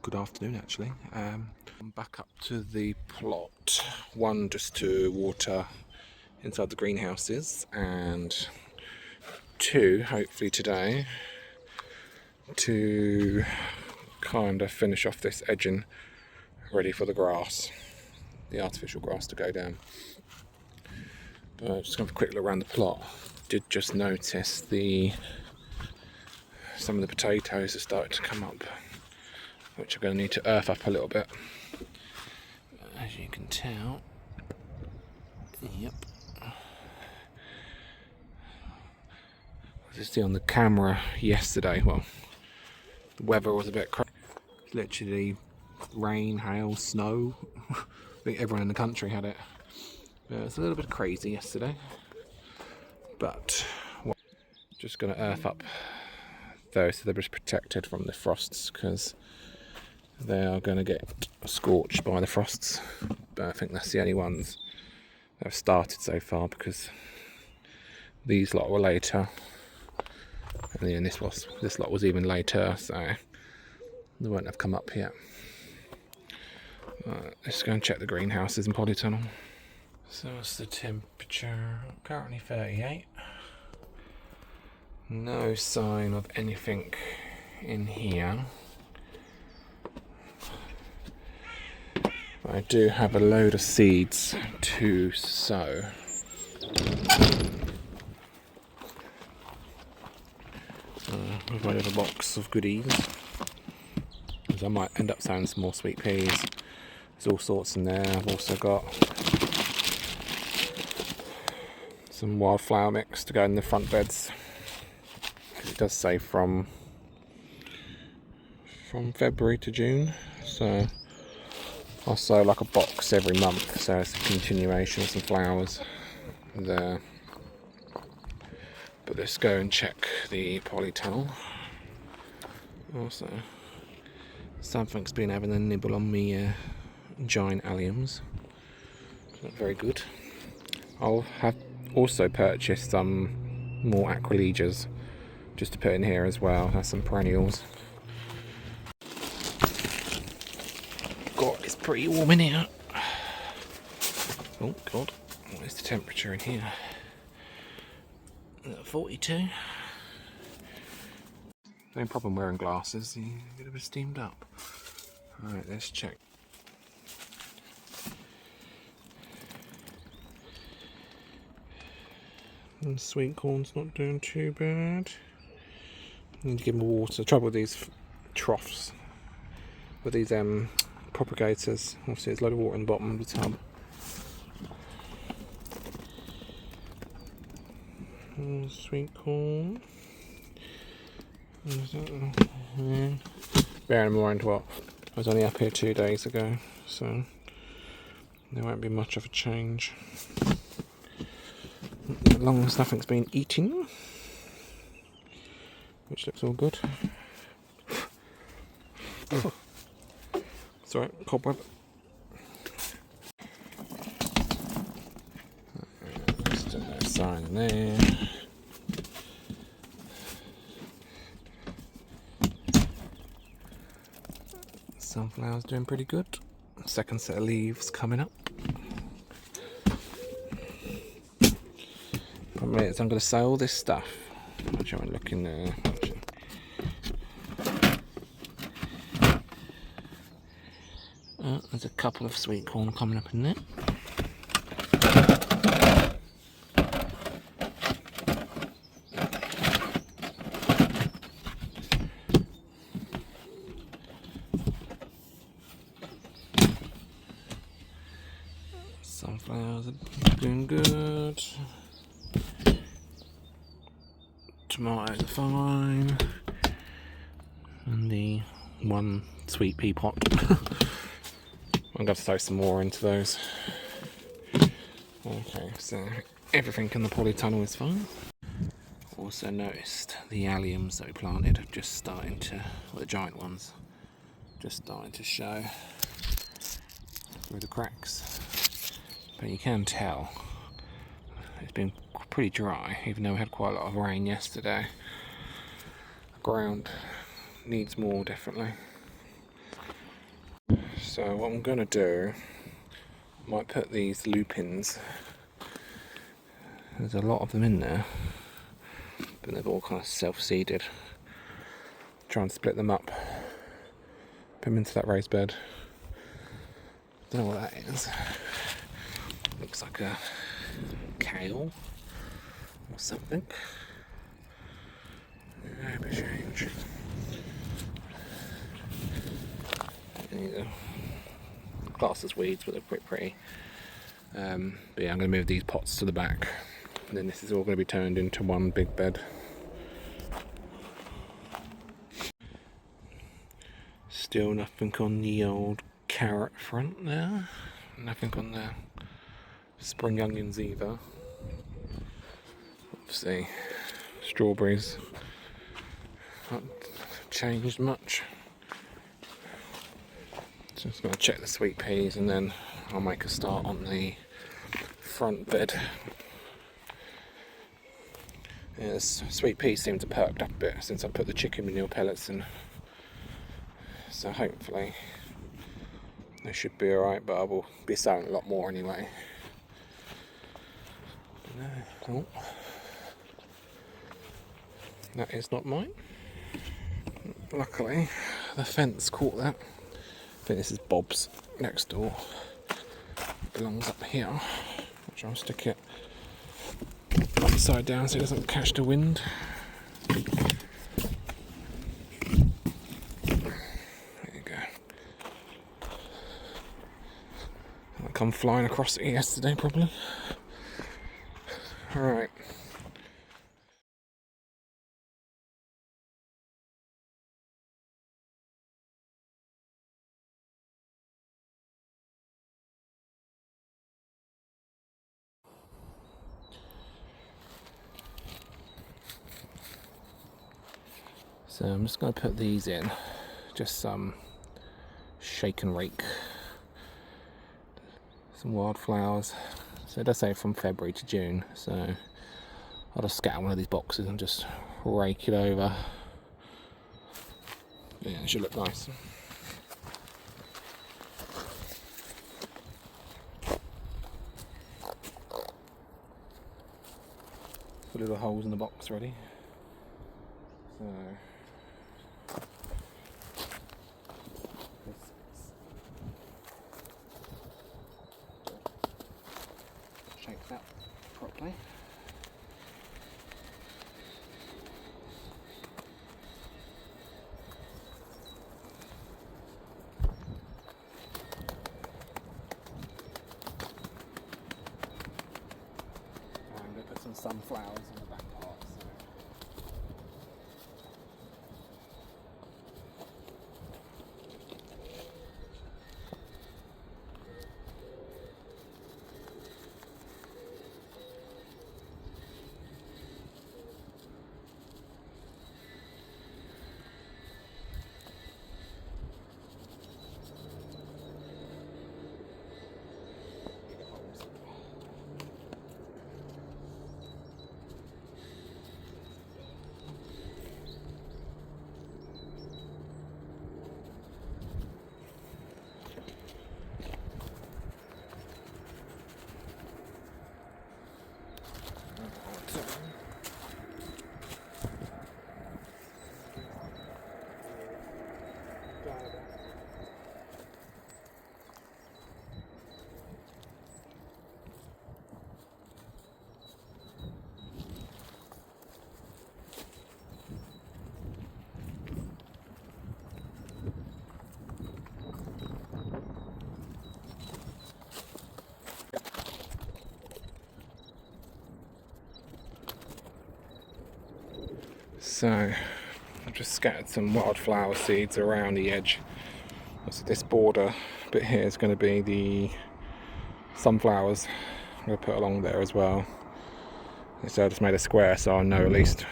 good afternoon actually. I'm back up to the plot. One, just to water inside the greenhouses, and two, hopefully today, to kind of finish off this edging ready for the grass, the artificial grass to go down. But just going to have a quick look around the plot. Did just notice some of the potatoes have started to come up, which are going to need to earth up a little bit. As you can tell, yep. As you see on the camera yesterday, well, the weather was a bit crazy. Literally rain, hail, snow. I think everyone in the country had it. It was a little bit crazy yesterday, but just going to earth up those so they're just protected from the frosts, because they are going to get scorched by the frosts. But I think that's the only ones that have started so far, because these lot were later, and then this lot was even later, so they won't have come up yet. Let's go and check the greenhouses in polytunnel. So what's the temperature? Currently 38. No sign of anything in here. But I do have a load of seeds to sow. I've got a little box of goodies, because I might end up sowing some more sweet peas. There's all sorts in there. I've also got some wildflower mix to go in the front beds. It does say from February to June, so I'll sow like a box every month, so it's a continuation of some flowers there. But let's go and check the polytunnel. Also, something's been having a nibble on me giant alliums. Not very good. I'll have also purchased some more acrolegias just to put in here as well. That's some perennials. God, it's pretty warm in here. Oh God, what is the temperature in here? 42. No problem wearing glasses, you get a bit steamed up. Alright, let's check. And sweet corn's not doing too bad. Need to give them water. The trouble with these troughs, with these propagators, obviously there's a load of water in the bottom of the tub. Sweet corn. Yeah. Bearing in mind what, I was only up here 2 days ago, so there won't be much of a change. As long as nothing's been eaten, which looks all good. Oh. Sorry, cobweb. Still no sign there. Sunflower's doing pretty good. Second set of leaves coming up. Problem is, I'm going to sow all this stuff. Which I'm looking there. There's a couple of sweet corn coming up in there. Sunflowers are doing good. Tomatoes are fine. And the one sweet pea pot. I'm going to throw some more into those. Okay, so everything in the polytunnel is fine. Also noticed the alliums that we planted are just starting to, well, the giant ones, just starting to show through the cracks. But you can tell it's been pretty dry, even though we had quite a lot of rain yesterday. The ground needs more, definitely. So what I'm going to do, I might put these lupins, there's a lot of them in there, but they've all kind of self-seeded. Try and split them up, put them into that raised bed. Don't know what that is. Looks like a kale or something. Maybe change. Classed as weeds, but they're pretty. But yeah, I'm going to move these pots to the back, and then this is all going to be turned into one big bed. Still nothing on the old carrot front there. Nothing on the spring onions either. Obviously, strawberries haven't changed much. Just going to check the sweet peas and then I'll make a start on the front bed. Yeah, the sweet peas seem to perked up a bit since I put the chicken manure pellets in. So hopefully they should be alright, but I will be sowing a lot more anyway. Oh, that is not mine. Luckily, the fence caught that. I think this is Bob's next door. It belongs up here, which I'll stick it upside down so it doesn't catch the wind. There you go. I come flying across it yesterday, probably. Alright. So I'm just going to put these in, just some shake and rake, some wildflowers. So it does say from February to June, so I'll just scatter one of these boxes and just rake it over. Yeah, it should look nice. Put little holes in the box ready. So shake that properly. I'm going to put some sunflowers in the back part. So I've just scattered some wildflower seeds around the edge. So this border bit here is going to be the sunflowers. I'm going to put along there as well. So I just made a square so I know at least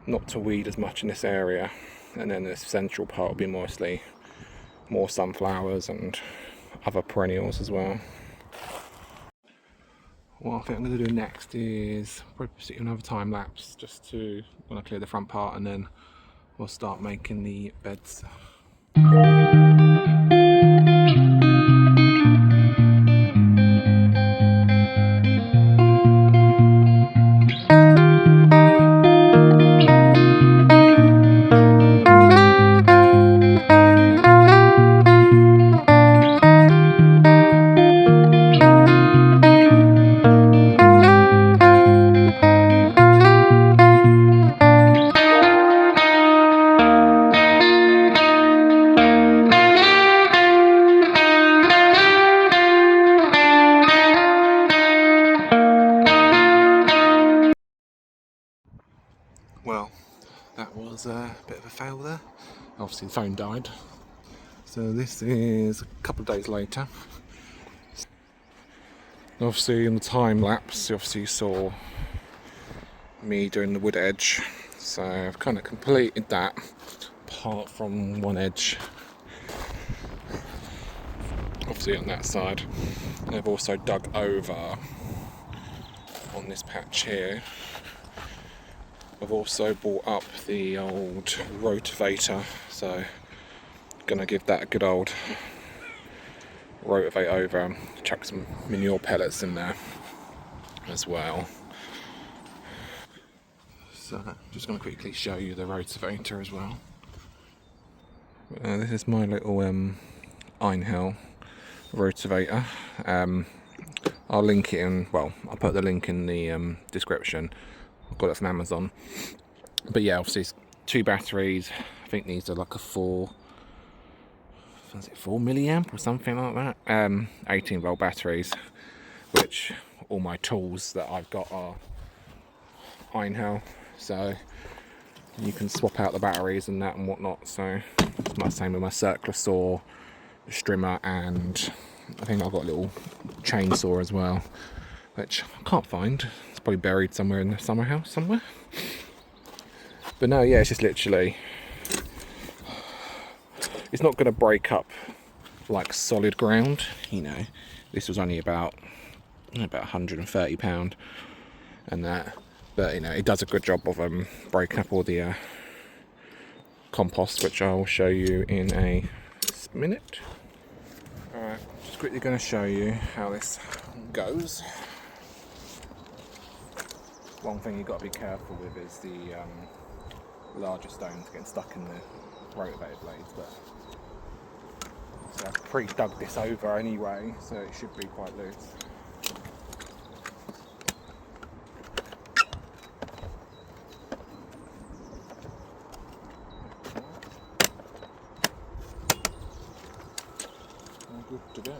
not to weed as much in this area. And then the central part will be mostly more sunflowers and other perennials as well. What I think I'm going to do next is probably stick another time lapse just to when I clear the front part, and then we'll start making the beds. Well, that was a bit of a fail there. Obviously the phone died. So this is a couple of days later. Obviously in the time lapse, obviously you saw me doing the wood edge. So I've kind of completed that, apart from one edge. Obviously on that side. And I've also dug over on this patch here. I've also bought up the old Rotavator, so gonna give that a good old rotivate over, chuck some manure pellets in there as well. So just gonna quickly show you the Rotavator as well. This is my little Einhell Rotavator. I'll link it in, well, I'll put the link in the description. I've got it from Amazon. But yeah, obviously it's 2 batteries. I think these are like a 4 milliamp or something like that. 18 volt batteries, which all my tools that I've got are Einhell. So you can swap out the batteries and that and whatnot. So it's my same with my circular saw, strimmer, and I think I've got a little chainsaw as well, which I can't find. It's probably buried somewhere in the summer house somewhere. But no, yeah, it's just literally, it's not going to break up like solid ground, you know. This was only about £130 and that, but you know, it does a good job of breaking up all the compost, which I'll show you in a minute. Alright, just quickly going to show you how this goes. One thing you've got to be careful with is the larger stones getting stuck in the rotavator blades, but so I've pre-dug this over anyway, so it should be quite loose. All good to go.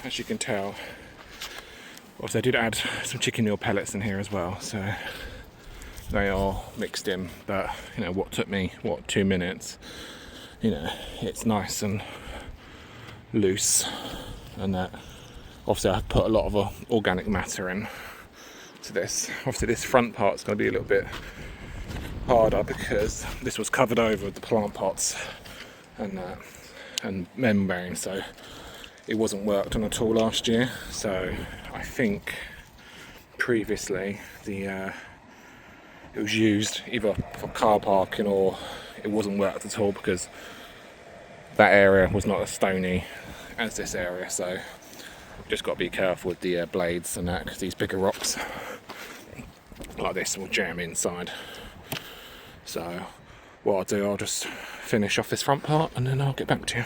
As you can tell, also I did add some chicken meal pellets in here as well, so they are mixed in. But you know, what took me 2 minutes, you know, it's nice and loose, and that obviously I've put a lot of organic matter in to this. Obviously this front part's going to be a little bit harder because this was covered over with the plant pots and membrane, so it wasn't worked on at all last year. So I think previously it was used either for car parking or it wasn't worked at all, because that area was not as stony as this area. So just got to be careful with the blades and that, because these bigger rocks like this will jam inside. So what I'll do, I'll just finish off this front part and then I'll get back to you.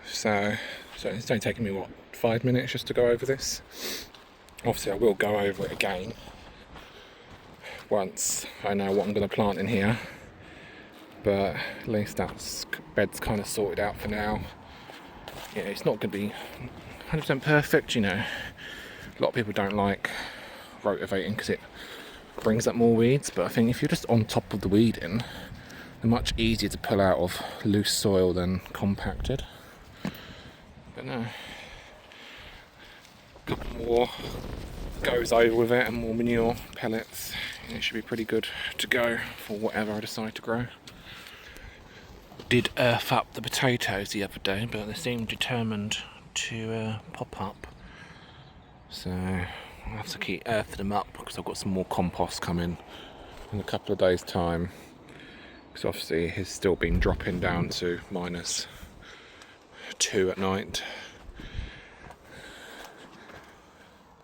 So it's only taken me 5 minutes just to go over this. Obviously I will go over it again once I know what I'm going to plant in here, but at least that bed's kind of sorted out for now. Yeah, it's not going to be 100% perfect, you know. A lot of people don't like rotavating because it brings up more weeds, but I think if you're just on top of the weeding, they're much easier to pull out of loose soil than compacted. But no, a couple more goes over with it and more manure, pellets, it should be pretty good to go for whatever I decide to grow. Did earth up the potatoes the other day, but they seem determined to pop up. So I'll have to keep earthing them up because I've got some more compost coming in a couple of days' time. Because obviously it's still been dropping down to -2 at night.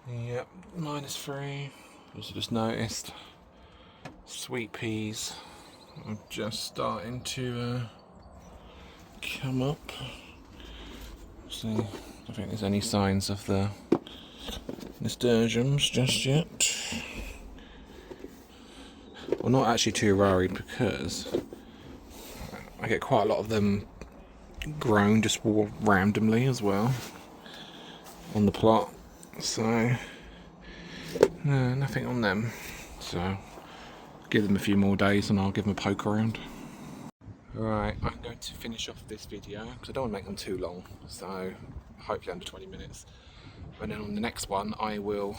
Yep, -3. As I just noticed, sweet peas are just starting to come up. See, I don't think there's any signs of the nasturtiums just yet. I'm not actually too worried because I get quite a lot of them grown just randomly as well on the plot. So no, nothing on them. So give them a few more days and I'll give them a poke around. Right, I'm going to finish off this video because I don't want to make them too long, so hopefully under 20 minutes. And then on the next one I will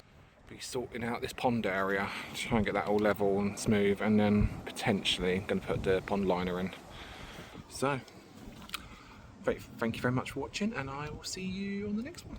be sorting out this pond area, try and get that all level and smooth, and then potentially I'm going to put the pond liner in. So thank you very much for watching, and I will see you on the next one.